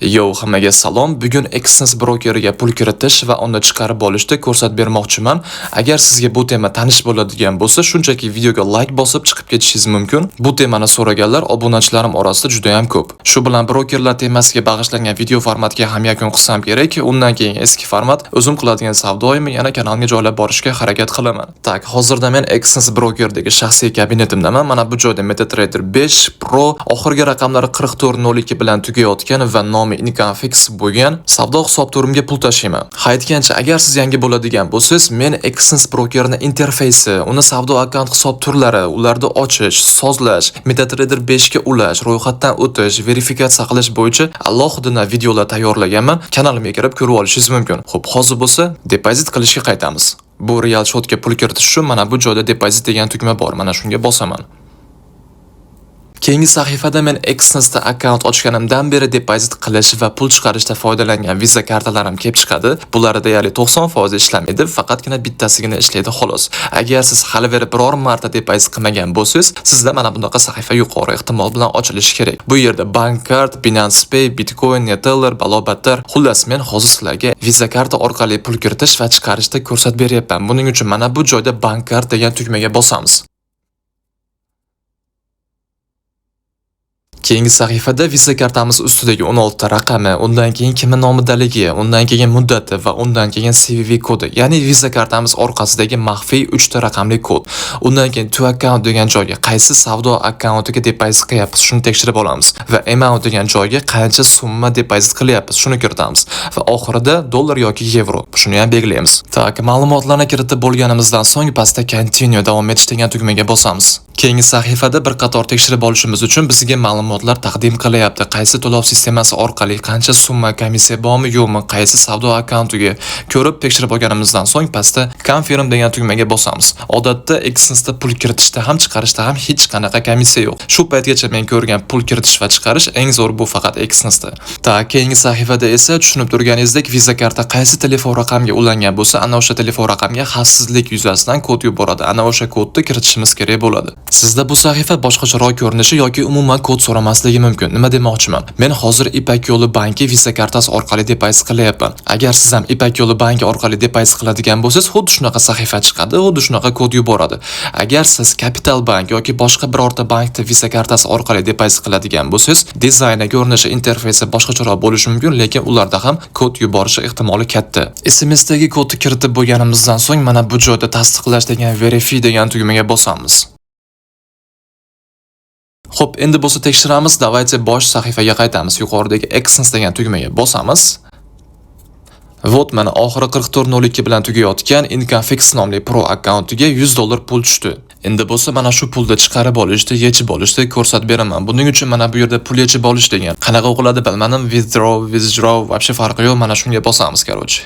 Yo, hammaga salom. Bugun Exness brokeriga pul kiritish va uni chiqarib olishda ko'rsatib bermoqchiman. Agar sizga bu tema tanish bo'ladigan bo'lsa, shunchaki videoga like bosib chiqib ketishingiz mumkin. Bu temani so'raganlar obunachilarim orasida juda ham ko'p. Shu bilan brokerlar temasiga bag'ishlangan video formatiga ham yakun qilsam kerak. Undan keyin eski format o'zim qiladigan savdoyimni yana kanalga joylab borishga harakat qilaman. Tak, hozirda men Exness brokerdagi shaxsiy kabinetimdaman. Mana bu joyda MetaTrader 5 Pro oxirgi raqamlari 4402 bilan tugayotgan va income fix bo'lgan savdo hisob-to'rimga pul tashiyman. Aytgancha, agar siz yangi bo'ladigan bo'lsangiz, men Exness brokerni interfeysi, uni savdo akkaunt hisob turlari, ularni ochish, sozlash, MetaTrader 5 ga ulash, ro'yxatdan o'tish, verifikatsiya qilish bo'yicha alohida videolar tayyorlaganman. Kanalimga kirib ko'rib olishingiz mumkin. Xo'p, hozir bo'lsa, depozit qilishga qaytamiz. Bu real shotga pul kiritish uchun mana bu joyda depozit degan tugma bor. Mana shunga bosaman. Keyingi sahifada men Exnessda akkaunt ochganimdan beri depozit qilish va pul chiqarishda foydalangan Visa kartalarim kelib chiqadi. Bularda deyarli 90% ishlamaydi, faqatgina bittasigina ishlaydi xolos. Agar siz hali beri biror marta depozit qilmagan bo'lsangiz, sizda mana bunaqa sahifa yuqori ehtimol bilan ochilishi kerak. Bu yerda bank kart, Binance Pay, Bitcoin, Neteller, balobatlar, xullas men hozir sizlarga Visa karta orqali pul kiritish va chiqarishda ko'rsatib beryapman. Buning uchun mana bu joyda bank kart degan tugmaga bosamiz. Keyingi sahifada Visa kartamiz ustidagi 16 ta raqami, undan keyin kimi nomidaligi, undan keyin muddati va undan keyin CVV kodi, ya'ni Visa kartamiz orqasidagi maxfiy 3 ta raqamli kod. Undan keyin to account degan joyga qaysi savdo akkauntiga depozit qilyapmiz, shuni tekshirib olamiz va amount degan joyga qancha summa depozit qilyapmiz, shuni kiritamiz va oxirida dollar yoki yevro, shuni ham belgilaymiz. Tak, ma'lumotlarni kiritib bo'lganimizdan so'ng pastda continue davom etish degan tugmaga bosamiz. Keyingi sahifada bir qator tekshirib olishimiz uchun bizga ma'lumotlar taqdim qilyapti. Qaysi to'lov sistemasi orqali qancha summa komissiya bormi yo'qmi, qaysi savdo akkauntiga ko'rib tekshirib olganimizdan so'ng pastda confirm degan tugmaga bosamiz. Odatda Exnessda pul kiritishda ham chiqarishda ham hech qanaqa komissiya yo'q. Shu paytgacha men ko'rgan pul kiritish va chiqarish eng zo'r bu faqat Exnessda. Tak, keyingi sahifada esa tushunib turganingizdek Visa karta qaysi telefon raqamga ulangan bo'lsa, ana o'sha telefon raqamga xavfsizlik yuzasidan kod yuboradi. Ana o'sha kodni kiritishimiz kerak bo'ladi. Sizda bu sahifa boshqacharoq ko'rinishi yoki umuman kod so'ramasligi mumkin. Nima demoqchiman? Men hozir Ipak yo'li banki Visa kartasi orqali depozit qilyapman. Agar siz ham Ipak yo'li banki orqali depozit qiladigan bo'lsangiz, xuddi shunaqa sahifa chiqadi, xuddi shunaqa kod yuboradi. Agar siz Capital Bank yoki boshqa birorta bankda Visa kartasi orqali depozit qiladigan bo'lsangiz, dizayni, ko'rinishi, interfeysi boshqacharoq bo'lishi mumkin, lekin ularda ham kod yuborishi ehtimoli katta. SMSdagi kodni kiritib bo'lganimizdan so'ng mana bu joyda tasdiqlash degan verify degan tugmaga bosamiz. Xo'p, endi bo'lsa tekshiramiz. Davayte bosh sahifaga qaytamiz. Yuqoridagi Exness degan tugmaga bosamiz. Vot mana oxiri 4402 bilan tugayotgan Income Fix nomli Pro akkauntiga $100 pul tushdi. Endi bo'lsa mana shu pulni chiqarib olishda, yechib olishda ko'rsatib beraman. Buning uchun mana bu yerda pul yechib olish degan. Qanaqa o'qiladi bilmadim. Withdraw, вообще farqi yo'q. Mana shunga bosamiz, короче.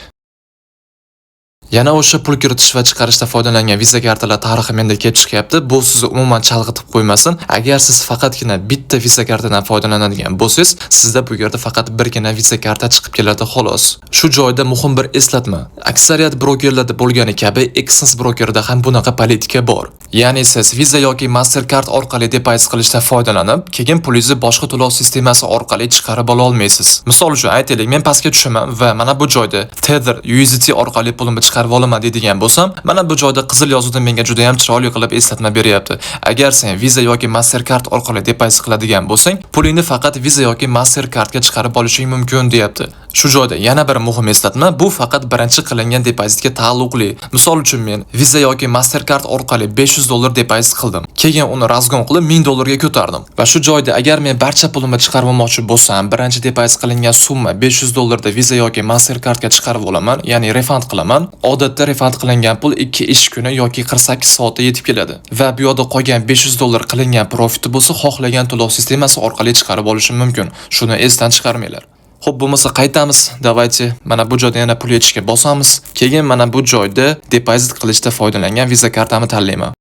Yana o'sha pul kiritish va chiqarishda foydalangan Visa kartalar tarixi menda kelib chiqyapti. Bu sizni umuman chalg'itib qo'ymasin. Agar siz faqatgina bitta Visa kartadan foydalanadigan bo'lsangiz, sizda bu yerda faqat birgina Visa karta chiqib keladi xolos. Shu joyda muhim bir eslatma. Aksariyat brokerlarda bo'lgani kabi Exness brokerida ham bunaqa politika bor. Ya'ni siz Visa yoki Mastercard orqali depozit qilishda foydalanib, keyin pulingizni boshqa to'lov sistemasi orqali chiqarib ola olmaysiz. Misol uchun aytaylik, men pastga tushaman va mana bu joyda Tether USDT orqali pulimni chiqarib olaman deydigan bo'lsam, mana bu joyda qizil yozuvda menga juda ham chiroyli qilib eslatma beryapti. Agar sen Visa yoki Mastercard orqali depozit qiladigan bo'lsang, pulingni faqat Visa yoki Mastercardga chiqarib olishing mumkin, deyapti. Shu joyda yana bir muhim eslatma, bu faqat birinchi qilingan depozitga taalluqli. Misol uchun men Visa yoki Mastercard orqali $500 depozit qildim. Keyin uni razgon qilib $1000 ga ko'tardim. Va shu joyda agar men barcha pulimni chiqarib olmoqchi bo'lsam, birinchi depozit qilingan summa $500 da Visa yoki Mastercardga chiqarib olaman, ya'ni refund qilaman. Odatda refund qilingan pul 2 ish kuni yoki 48 soatda yetib keladi. Va bu yerda qolgan $500 qilingan profiti bo'lsa, xohlagan to'lov sistemasi orqali chiqarib olishim mumkin. Shuni esdan chiqarmanglar. Xo'p, bo'lmasa qaytamiz. Davayte mana bu joyda yana pul yechishga bosamiz. Keyin mana bu joyda depozit qilishda foydalangan Visa kartamni tanlayman.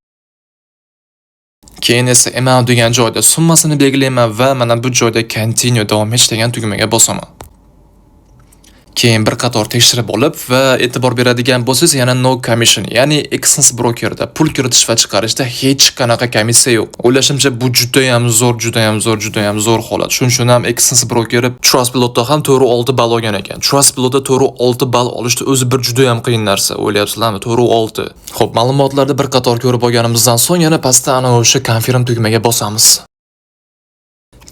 Keyin esa amount degan joyda summasini belgilayman va mana bu joyda continue davom etish degan tugmaga bosaman. Keyin bir qator tekshirib olib va e'tibor beradigan bo'lsangiz, yana no commission, ya'ni Exness brokerda pul kiritish va chiqarishda hech qanaqa komissiya yo'q. O'ylashimcha bu juda ham zo'r holat. Shuning uchun ham Exness brokeri Trustpilotda ham 4.6 ball olgan ekan. Trustpilotda 4.6 ball olishni o'zi bir juda ham qiyin narsa. O'ylayapsizlarmi? 4.6. Xo'p, ma'lumotlarni bir qator ko'rib olganimizdan so'ng yana pastda ana o'sha confirm tugmaga bosamiz.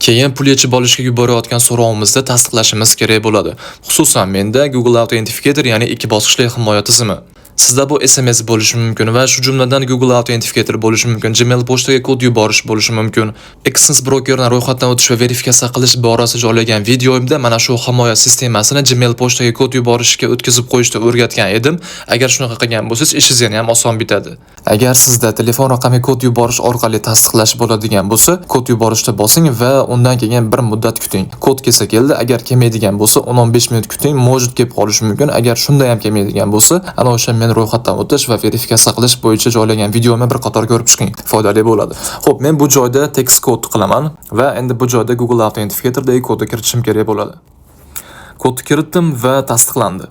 Keyin pul yechib olishga yuborayotgan so'rovimizda tasdiqlashimiz kerak bo'ladi. Xususan menda Google Authenticator, ya'ni ikki bosqichli himoya tizimi. Sizda bu SMS bo'lishi mumkin va shu jumladan Google Authenticator bo'lishi mumkin, Gmail pochtaga kod yuborish bo'lishi mumkin. Exness brokerni ro'yxatdan o'tish va verifikatsiya qilish borasida joylagan videoimda mana shu himoya sistemasini Gmail pochtaga kod yuborishga o'tkazib qo'yishda o'rgatgan edim. Agar shunaqa qilgan bo'lsangiz, ishingiz ham oson bitadi. Agar sizda telefon raqamiga kod yuborish orqali tasdiqlash bo'ladigan bo'lsa, kod yuborishda bosing va undan keyin bir muddat kuting. Kod kelsa keldi, agar kelmaydigan bo'lsa 10-15 minut kuting, mojit kelib qolishi mumkin. Agar shunda ham kelmaydigan bo'lsa, ana o'sha men ro'yxatdan o'tish va verifikatsiya qilish bo'yicha joylagan videomni bir qator ko'rib chiqing. Foydali bo'ladi. Xo'p, men bu joyda text kod qilaman va endi bu joyda Google Authenticator'dagi kodni kiritishim kerak bo'ladi. Kodni kiritdim va tasdiqlandi.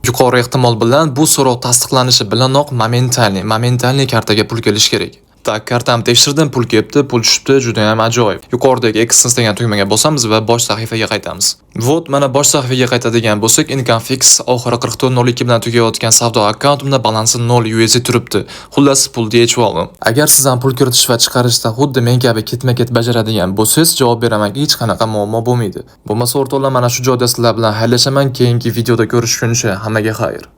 Yuqori ehtimol bilan bu so'rov tasdiqlanishi bilanoq momentalniy kartaga pul kelish kerak. Tak, kartamni tekshirdim, pul kelibdi, pul tushibdi, juda ham ajoyib. Yuqoridagi Exness degan tugmaga bosamiz va bosh sahifaga qaytamiz. Vot, mana bosh sahifaga qaytadigan bo'lsak, income fix oxiri 44.02 bilan tugayotgan savdo akkauntimda balansi 0 USD turibdi. Xullas, pulni yechib oldim. Agar siz ham pul kiritish va chiqarishda xuddi men kabi ketma-ket bajaradigan bo'lsangiz, javob beraman, hech qanaqa muammo bo'lmaydi. Bo'lmasa o'rtoqlar, mana shu joyda sizlar bilan xayrlashaman. Keyingi videoda ko'rishguncha hammaga xayr.